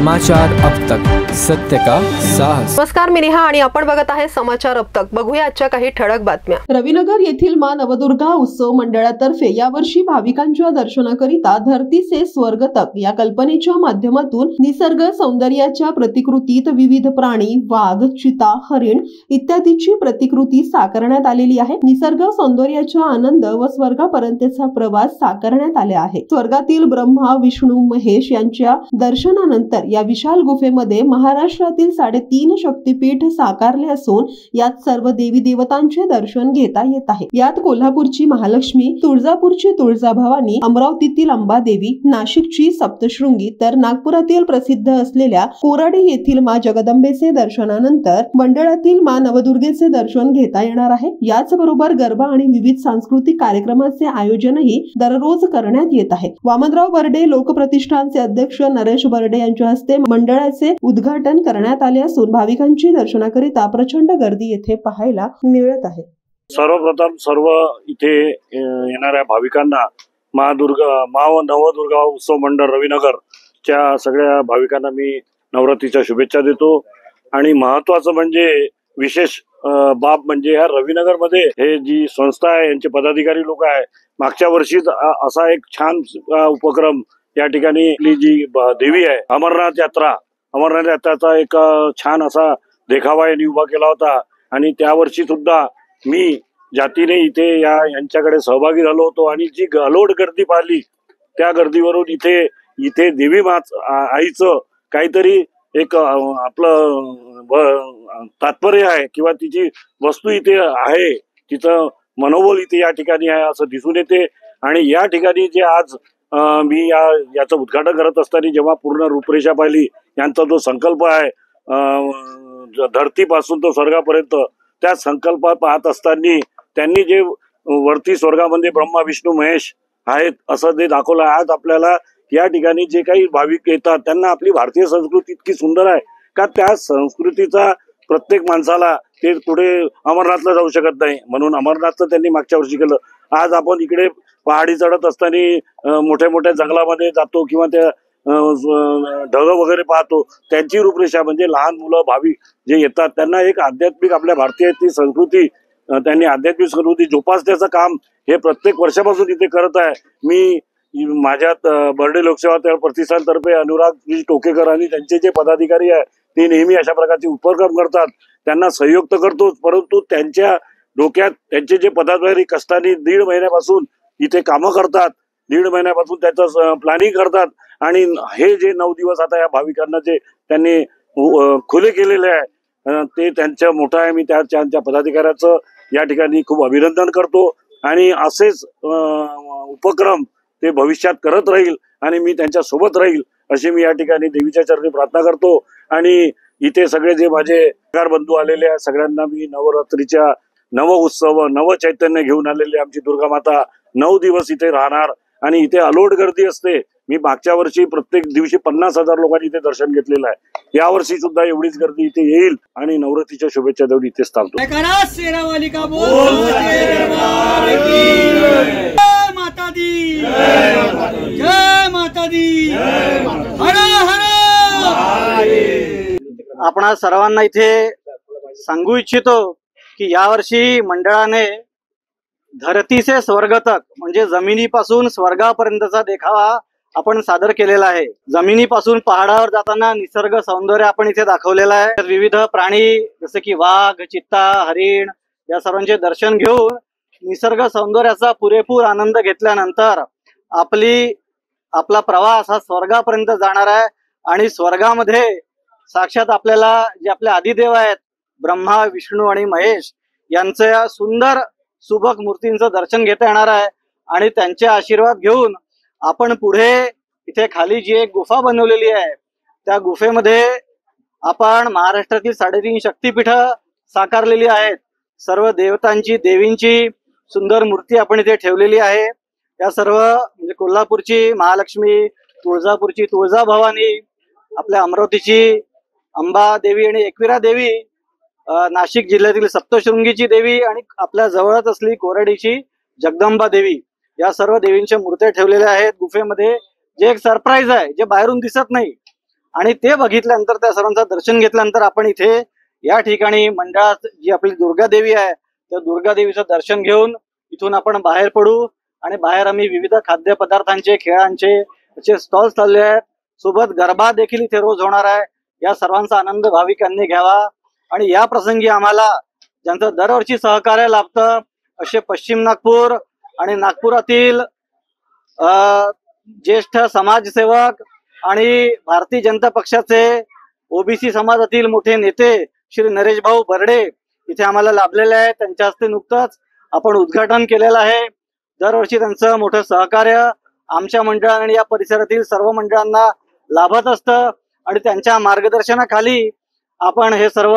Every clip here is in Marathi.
समाचार अब तक, सत्य का साहस। नमस्कार, मी नेहा आणि आपण बघत आहे समाचार अब तक। बघूया आजच्या काही ठळक बातम्या। रविनगर येथील माँ नवदुर्गा उत्सव मंडळातर्फे यावर्षी भाविकांच्या दर्शनाकरिता धरती से स्वर्ग तक या कल्पनेच्या माध्यमातून निसर्ग सौंदर्याच्या प्रतिकृतीत विविध प्राणी, वाघ, चिता, हरिण इत्यादीची प्रतिकृती साकारण्यात आलेली आहे। निसर्ग सौंदर्याचा आनंद व स्वर्गापर्यंतचा प्रवास साकारण्यात आले आहे। स्वर्गातील ब्रह्मा, विष्णू, महेश यांच्या दर्शनानंतर या विशाल गुफेमध्ये महाराष्ट्रातील 3.5 शक्तिपीठ साकारले असून यात सर्व देवी देवतांचे दर्शन घेता येत आहे। यात कोल्हापूरची महालक्ष्मी, तुळजापूरची तुळजाभवानी, अमरावतीतील अंबादेवी, नाशिकची सप्तशृंगी तर नागपुरातील प्रसिद्ध असलेल्या कोराडी येथील माँ जगदंबेचे दर्शनानंतर मंडळातील माँ नवदुर्गेचे दर्शन घेता येणार आहे। याचबरोबर गरबा आणि विविध सांस्कृतिक कार्यक्रमाचे आयोजनही दररोज करण्यात येत आहे। वामनराव बर्डे लोकप्रतिष्ठानचे अध्यक्ष नरेश बर्डे यांच्या हस्ते मंडळाचे उद्घाटन करण्यात आले असून भाविकांची दर्शनाकरिता प्रचंड गर्दी येथे पाहायला मिळत आहे। सर्वप्रथम सर्व इथे येणाऱ्या भाविकांना माँ नवदुर्गा उत्सव मंडळ रविनगरच्या सगळ्या भाविकांना मी नवरात्रीच्या शुभेच्छा देतो। आणि महत्वाचं म्हणजे विशेष बाब म्हणजे या रविनगर मध्ये हे जी संस्था आहे यांचे पदाधिकारी लोक आहे, मागच्या वर्षीच असा एक छान उपक्रम या ठिकाणी जी देवी आहे अमरनाथ यात्राचा एक छान असा देखावा यांनी उभा केला होता। आणि त्या वर्षी सुद्धा मी जातीने इथे यांच्याकडे सहभागी झालो होतो आणि जी अलोट गर्दी पाहिली त्या गर्दीवरून इथे देवी आईचं काहीतरी एक आपलं तात्पर्य आहे किंवा तिची वस्तू इथे आहे, तिचं मनोबल इथे या ठिकाणी आहे असं दिसून येते। आणि या ठिकाणी जे आज मी याचं उद्घाटन करत असताना जेव्हा पूर्ण रूपरेषा पाहिली, यांचा जो संकल्प आहे धरतीपासून तो स्वर्गापर्यंत, त्या संकल्प पाहत असताना त्यांनी जे वरती स्वर्गामध्ये ब्रह्मा, विष्णू, महेश आहेत असं ते दाखवलं। आज आपल्याला या ठिकाणी जे काही भाविक येतात त्यांना आपली भारतीय संस्कृती इतकी सुंदर आहे का त्या संस्कृतीचा प्रत्येक माणसाला ते पुढे अमरनाथला जाऊ शकत नाही, म्हणून अमरनाथचं त्यांनी मागच्या वर्षी केलं। आज आपण इकडे पहाडी चढत असताना मोठ्या मोठ्या जंगलामध्ये जातो किंवा त्या ढग वगैरे पाहतो, त्यांची रूपरेषा म्हणजे लहान मुलं भाविक जे येतात त्यांना एक आध्यात्मिक आपल्या भारतीय संस्कृती त्यांनी आध्यात्मिक संस्कृती जोपासण्याचं काम हे प्रत्येक वर्षापासून इथे करत आहे। मी माझ्यात बर्डे लोकसेवा प्रतिष्ठानतर्फे अनुराग टोकेकर आणि त्यांचे जे पदाधिकारी आहे ते नेहमी अशा प्रकारचे उपक्रम करतात, त्यांना सहयोग तर करतोच, परंतु त्यांच्या डोक्यात त्यांचे जे पदाधिकारी कष्टाने 1.5 महिन्यापासून इथे कामं करतात, 1.5 महिन्यापासून त्याचं प्लॅनिंग करतात। आणि हे जे 9 दिवस आता या भाविकांना जे त्यांनी खुले केलेले आहे ते त्यांचं मोठं आहे। मी त्यांच्या पदाधिकाऱ्याचं या ठिकाणी खूप अभिनंदन करतो आणि असेच उपक्रम ते भविष्यात करत राहील आणि मी त्यांच्या सोबत राहील अशी मी या ठिकाणी देवीच्या चरणी प्रार्थना करतो। आणि इथे सगळे जे माझे बंधू आलेले आहेत सगळ्यांना मी नवरात्रीच्या नव उत्सव नव चैतन्य घेऊन आलेले आमची दुर्गा माता 9 दिवस इथे राहणार आणि इथे अलोट गर्दी असते। मी मागच्या वर्षी प्रत्येक दिवशी 50,000 लोकांनी इथे दर्शन घेतलेलं आहे, या वर्षी सुद्धा एवढीच गर्दी इथे येईल आणि नवरात्रीच्या शुभेच्छा देऊन इथेच थांबतो। आपण सर्वांना इथे सांगू इच्छितो की यावर्षी मंडळाने धरती से स्वर्ग तक म्हणजे जमिनीपासून स्वर्गापर्यंतचा देखावा आपण सादर केलेला आहे। जमिनीपासून पहाडावर जाताना निसर्ग सौंदर्य आपण इथे दाखवलेला आहे। विविध प्राणी जसे की वाघ, चित्ता, हरिण या सर्वांचे दर्शन घेऊन निसर्ग सौंदर्याचा पुरेपूर आनंद घेतल्यानंतर आपला प्रवास हा स्वर्गापर्यंत जाणार आहे। आणि स्वर्गामध्ये साक्षात आपल्याला जे आपले आदिदेव आहेत ब्रह्मा, विष्णू आणि महेश यांच्या सुंदर सुबक मूर्तींचं दर्शन घेता येणार आहे। आणि त्यांचे आशीर्वाद घेऊन आपण पुढे इथे खाली जी एक गुफा बनवलेली आहे त्या गुफेमध्ये आपण महाराष्ट्रातील 3.5 शक्तिपीठ साकारलेली आहेत। सर्व देवतांची देवींची सुंदर मूर्ती आपण इथे ठेवलेली आहे। या सर्व म्हणजे कोल्हापूरची महालक्ष्मी, तुळजापूरची तुळजाभवानी, आपल्या अमरावतीची अंबादेवी आणि एकविरा देवी, नाशिक जिल्ह्यातील सप्तशृंगीची देवी आणि आपल्या जवळच असली कोराडीची जगदंबा देवी, या सर्व देवींच्या मूर्त्या ठेवलेल्या आहेत गुफेमध्ये। जे एक सरप्राईज आहे जे बाहेरून दिसत नाही आणि ते बघितल्यानंतर त्या सर्वांचं दर्शन घेतल्यानंतर आपण इथे या ठिकाणी मंडळात जी आपली दुर्गा देवी आहे त्या दुर्गा देवीचं दर्शन घेऊन इथून आपण बाहेर पडू आणि बाहेर आम्ही विविध खाद्यपदार्थांचे खेळांचे असे स्टॉल्स चालले आहेत. सोबत गरबा देखील इथे रोज होणार आहे. या सर्वांचा आनंद भाविकांनी घ्यावा आणि या प्रसंगी आम्हाला ज्यांचं दरवर्षी सहकार्य लाभतं असे पश्चिम नागपूर आणि नागपुरातील ज्येष्ठ समाजसेवक आणि भारतीय जनता पक्षाचे ओबीसी समाजातील मोठे नेते श्री नरेश भाऊ बर्डे इथे आम्हाला लाभलेले आहेत. त्यांच्या हस्ते नुकतंच आपण उद्घाटन केलेलं आहे. दरवर्षी त्यांचं मोठं सहकार्य आमच्या मंडळाने आणि या परिसरातील सर्व मंडळांना लाभत असतं आणि त्यांच्या मार्गदर्शनाखाली आपण हे सर्व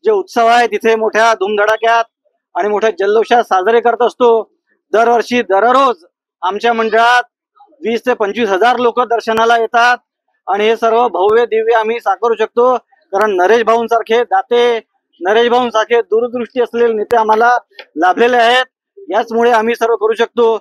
जे उत्सव आहे तिथे मोठ्या धूमधडाक्यात आणि मोठ्या जल्लोषात साजरे करत असतो. दरवर्षी दररोज आमच्या मंडळात 20 ते 25 हजार लोक दर्शनाला येतात आणि हे सर्व भव्य दिव्य आम्ही साकारू शकतो कारण नरेश भाऊंसारखे दाते, नरेश भाऊंसारखे दूरदृष्टी असलेले नेते आम्हाला लाभलेले आहेत. याचमुळे आम्ही सर्व करू शकतो.